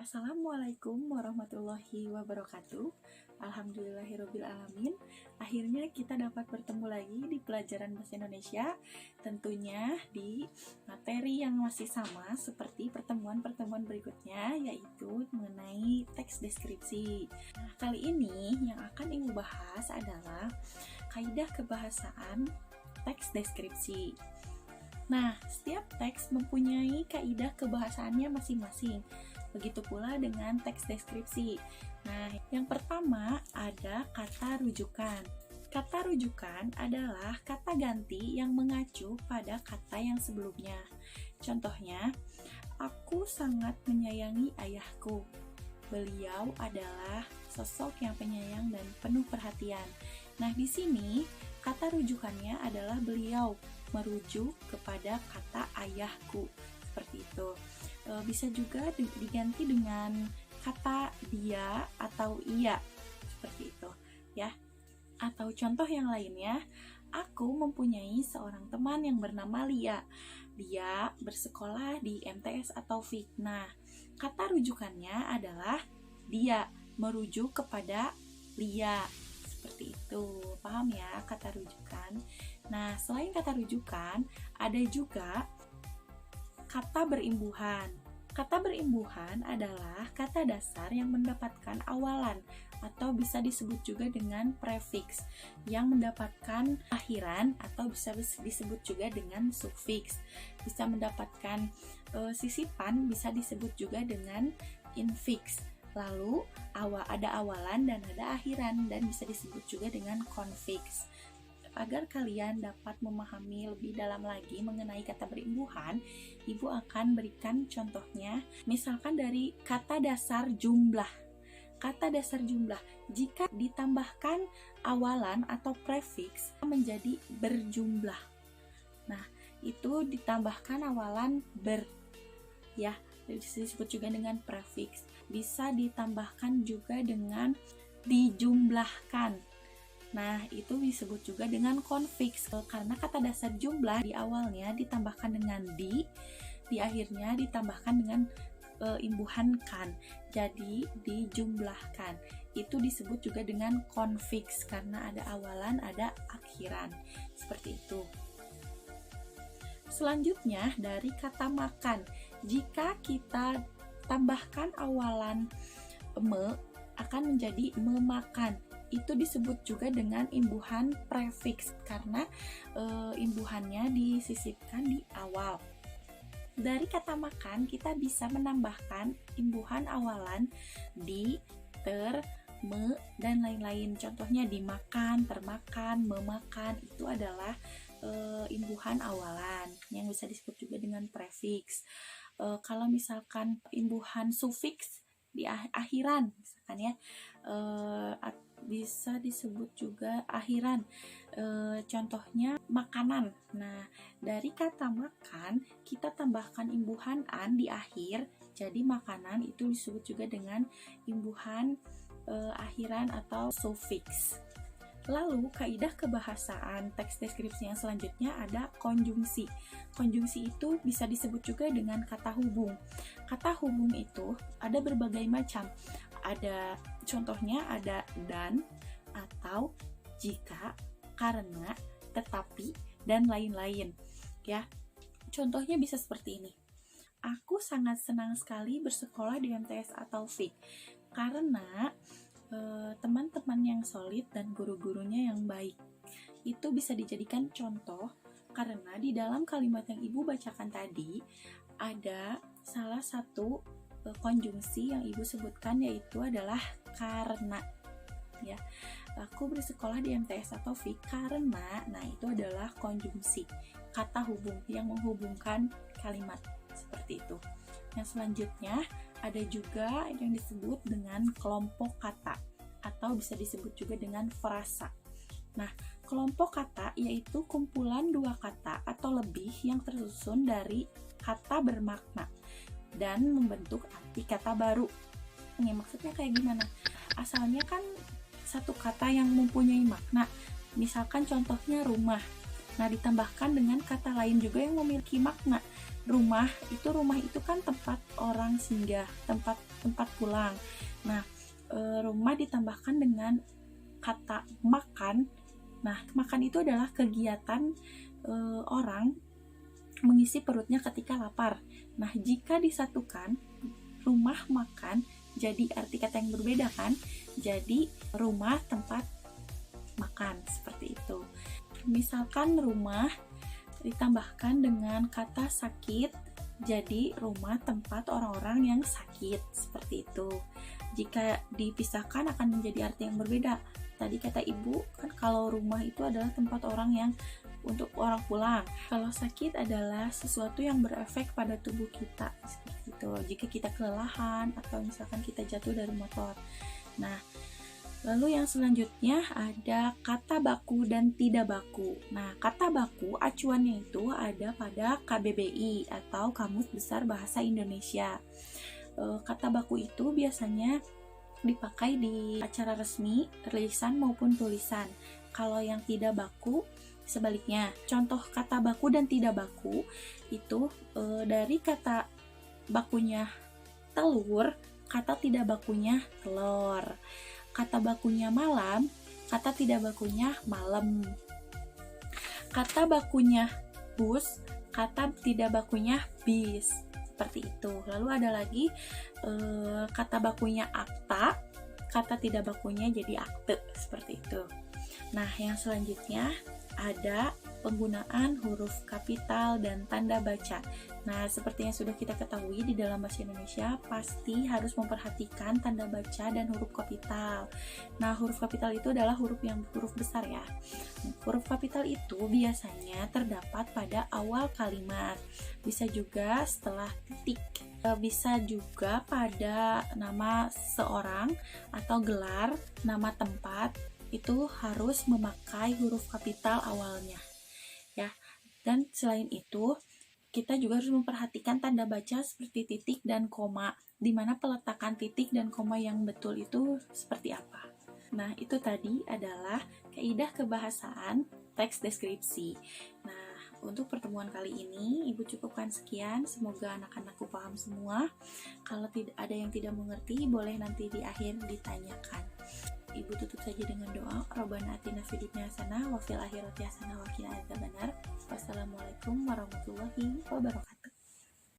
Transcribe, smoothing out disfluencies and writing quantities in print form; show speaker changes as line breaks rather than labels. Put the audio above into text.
Assalamualaikum warahmatullahi wabarakatuh. Alhamdulillahirobbilalamin. Akhirnya kita dapat bertemu lagi di pelajaran bahasa Indonesia. Tentunya di materi yang masih sama seperti pertemuan-pertemuan berikutnya, yaitu mengenai teks deskripsi. Nah, kali ini yang akan Ibu bahas adalah kaidah kebahasaan teks deskripsi. Nah, setiap teks mempunyai kaidah kebahasaannya masing-masing. Begitu pula dengan teks deskripsi. Nah, yang pertama ada kata rujukan. Kata rujukan adalah kata ganti yang mengacu pada kata yang sebelumnya. Contohnya, aku sangat menyayangi ayahku. Beliau adalah sosok yang penyayang dan penuh perhatian. Nah, di sini kata rujukannya adalah beliau, merujuk kepada kata ayahku. Seperti itu. Bisa juga diganti dengan kata dia atau ia, seperti itu ya. Atau contoh yang lainnya, aku mempunyai seorang teman yang bernama Lia. Dia bersekolah di MTS atau FIK. Nah, kata rujukannya adalah dia, merujuk kepada Lia. Seperti itu, paham ya kata rujukan. Nah, selain kata rujukan, ada juga kata berimbuhan. Kata berimbuhan adalah kata dasar yang mendapatkan awalan atau bisa disebut juga dengan prefix yang mendapatkan akhiran atau bisa disebut juga dengan sufiks. Bisa mendapatkan sisipan, bisa disebut juga dengan infiks. Lalu ada awalan dan ada akhiran dan bisa disebut juga dengan konfiks. Agar kalian dapat memahami lebih dalam lagi mengenai kata berimbuhan, Ibu akan berikan contohnya, misalkan dari kata dasar jumlah. Kata dasar jumlah, jika ditambahkan awalan atau prefix menjadi berjumlah. Nah, itu ditambahkan awalan ber, ya, disebut juga dengan prefix. Bisa ditambahkan juga dengan dijumlahkan. Nah, itu disebut juga dengan konfiks karena kata dasar jumlah di awalnya ditambahkan dengan di akhirnya ditambahkan dengan imbuhan kan. Jadi dijumlahkan. Itu disebut juga dengan konfiks karena ada awalan, ada akhiran. Seperti itu. Selanjutnya dari kata makan. Jika kita tambahkan awalan me akan menjadi memakan. Itu disebut juga dengan imbuhan prefix karena imbuhannya disisipkan di awal. Dari kata makan kita bisa menambahkan imbuhan awalan di, ter, me, dan lain-lain. Contohnya dimakan, termakan, memakan, itu adalah imbuhan awalan yang bisa disebut juga dengan prefix. Kalau misalkan imbuhan sufiks di akhiran misalkan ya, bisa disebut juga akhiran. Contohnya makanan. Nah, dari kata makan kita tambahkan imbuhan an di akhir, jadi makanan itu disebut juga dengan imbuhan akhiran atau sufiks. Lalu, kaidah kebahasaan teks deskripsi yang selanjutnya ada konjungsi. Konjungsi itu bisa disebut juga dengan kata hubung. Kata hubung itu ada berbagai macam. Ada contohnya ada dan, atau, jika, karena, tetapi, dan lain-lain. Ya, contohnya bisa seperti ini. Aku sangat senang sekali bersekolah di MTS atau FIK karena teman-teman yang solid dan guru-gurunya yang baik. Itu bisa dijadikan contoh karena di dalam kalimat yang Ibu bacakan tadi ada salah satu konjungsi yang Ibu sebutkan, yaitu adalah karena. Ya, aku bersekolah di MTS atau FIK karena, nah itu adalah konjungsi, kata hubung yang menghubungkan kalimat seperti itu. Yang selanjutnya ada juga yang disebut dengan kelompok kata atau bisa disebut juga dengan frasa. Nah, kelompok kata yaitu kumpulan dua kata atau lebih yang tersusun dari kata bermakna dan membentuk arti kata baru. Ini maksudnya kayak gimana? Asalnya kan satu kata yang mempunyai makna. Misalkan contohnya rumah. Nah, ditambahkan dengan kata lain juga yang memiliki makna. Rumah itu kan tempat orang singgah, tempat tempat pulang. Nah, rumah ditambahkan dengan kata makan. Nah, makan itu adalah kegiatan orang mengisi perutnya ketika lapar. Nah, jika disatukan rumah makan jadi arti kata yang berbeda kan? Jadi rumah tempat makan, seperti itu. Misalkan rumah ditambahkan dengan kata sakit, jadi rumah tempat orang-orang yang sakit, seperti itu. Jika dipisahkan akan menjadi arti yang berbeda. Tadi kata ibu kan kalau rumah itu adalah tempat orang yang untuk orang pulang. Kalau sakit adalah sesuatu yang berefek pada tubuh kita, seperti itu. Jika kita kelelahan atau misalkan kita jatuh dari motor. Nah, lalu yang selanjutnya ada kata baku dan tidak baku. Nah, kata baku acuannya itu ada pada KBBI atau Kamus Besar Bahasa Indonesia. Kata baku itu biasanya dipakai di acara resmi, lisan maupun tulisan. Kalau yang tidak baku, sebaliknya. Contoh kata baku dan tidak baku itu dari kata bakunya telur, kata tidak bakunya telur. Kata bakunya malam, kata tidak bakunya malam. Kata bakunya bus, kata tidak bakunya bis. Seperti itu. Lalu ada lagi kata bakunya akta, kata tidak bakunya jadi akte. Seperti itu. Nah, yang selanjutnya ada penggunaan huruf kapital dan tanda baca. Nah, seperti yang sudah kita ketahui di dalam bahasa Indonesia pasti harus memperhatikan tanda baca dan huruf kapital. Nah, huruf kapital itu adalah huruf besar ya. Huruf kapital itu biasanya terdapat pada awal kalimat. Bisa juga setelah titik. Bisa juga pada nama seorang atau gelar, nama tempat. Itu harus memakai huruf kapital awalnya ya. Dan selain itu kita juga harus memperhatikan tanda baca seperti titik dan koma, di mana peletakan titik dan koma yang betul itu seperti apa. Nah, itu tadi adalah kaidah kebahasaan teks deskripsi. Nah, untuk pertemuan kali ini Ibu cukupkan sekian, semoga anak-anakku paham semua. Kalau ada yang tidak mengerti boleh nanti di akhir ditanyakan. Ibu tutup saja dengan doa. Rabbana atina fid dunya hasanah wa fil akhirati hasanah wa qina adzabannar. Wassalamualaikum warahmatullahi wabarakatuh.